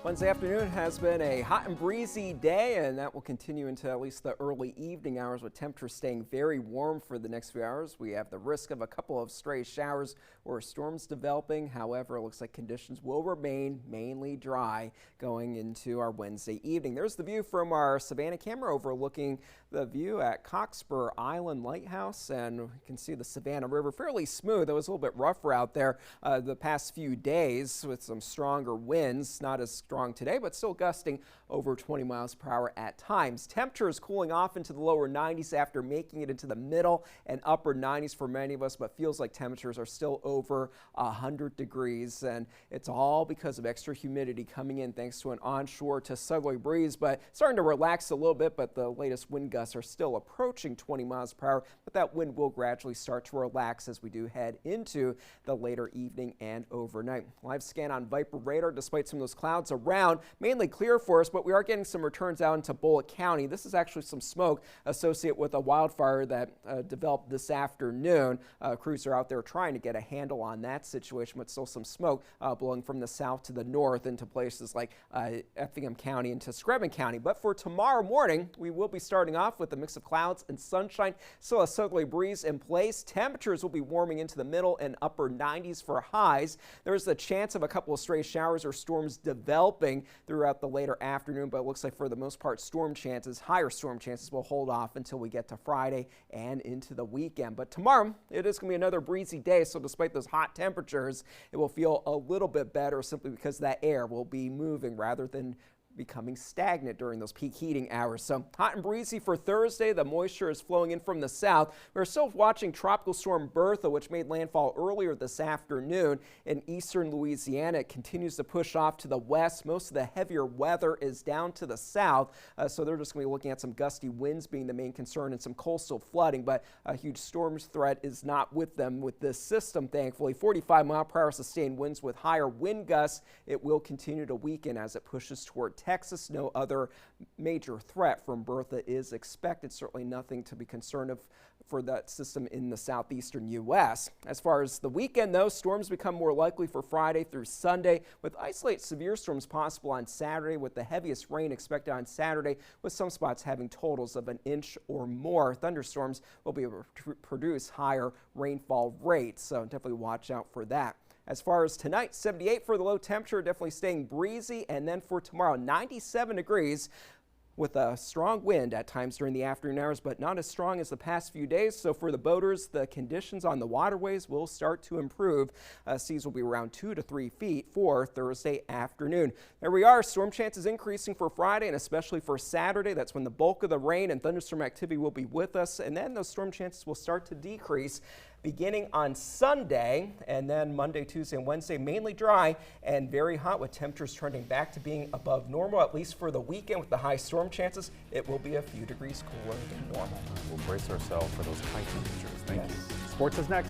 Wednesday afternoon has been a hot and breezy day, and that will continue into at least the early evening hours, with temperatures staying very warm for the next few hours. We have the risk of a couple of stray showers or storms developing. However, it looks like conditions will remain mainly dry going into our Wednesday evening. There's the view from our Savannah camera overlooking the view at Cockspur Island Lighthouse, and you can see the Savannah River fairly smooth. It was a little bit rougher out there the past few days with some stronger winds, not as strong today, but still gusting over 20 miles per hour at times. Temperatures cooling off into the lower 90s after making it into the middle and upper 90s for many of us, but feels like temperatures are still over 100 degrees, and it's all because of extra humidity coming in thanks to an onshore to southerly breeze, but starting to relax a little bit. But the latest wind gusts are still approaching 20 miles per hour, but that wind will gradually start to relax as we do head into the later evening and overnight. Live scan on Viper radar, despite some of those clouds around, mainly clear for us, but we are getting some returns out into Bullitt County. This is actually some smoke associated with a wildfire that developed this afternoon. Crews are out there trying to get a handle on that situation, but still some smoke blowing from the south to the north into places like Effingham County into Screven County. But for tomorrow morning, we will be starting off with a mix of clouds and sunshine. Still a southerly breeze in place. Temperatures will be warming into the middle and upper 90s for highs. There's the chance of a couple of stray showers or storms developing throughout the later afternoon, but it looks like for the most part higher storm chances will hold off until we get to Friday and into the weekend. But tomorrow, it is going to be another breezy day, so despite those hot temperatures, it will feel a little bit better simply because that air will be moving rather than becoming stagnant during those peak heating hours. So hot and breezy for Thursday. The moisture is flowing in from the south. We're still watching Tropical Storm Bertha, which made landfall earlier this afternoon in eastern Louisiana. It continues to push off to the west. Most of the heavier weather is down to the south, so they're just going to be looking at some gusty winds being the main concern and some coastal flooding, but a huge storm threat is not with them with this system, thankfully. 45-mile-per-hour sustained winds with higher wind gusts. It will continue to weaken as it pushes toward Texas. No other major threat from Bertha is expected. Certainly nothing to be concerned of for that system in the southeastern U.S. As far as the weekend, though, storms become more likely for Friday through Sunday, with isolated severe storms possible on Saturday, with the heaviest rain expected on Saturday, with some spots having totals of an inch or more. Thunderstorms will be able to produce higher rainfall rates, so definitely watch out for that. As far as tonight, 78 for the low temperature, definitely staying breezy. And then for tomorrow, 97 degrees with a strong wind at times during the afternoon hours, but not as strong as the past few days. So for the boaters, the conditions on the waterways will start to improve. Seas will be around 2 to 3 feet for Thursday afternoon. There we are. Storm chances increasing for Friday and especially for Saturday. That's when the bulk of the rain and thunderstorm activity will be with us. And then those storm chances will start to decrease beginning on Sunday, and then Monday, Tuesday, and Wednesday, mainly dry and very hot, with temperatures trending back to being above normal, at least for the weekend. With the high storm chances, it will be a few degrees cooler than normal. We'll brace ourselves for those high temperatures. Thank you. Sports is next.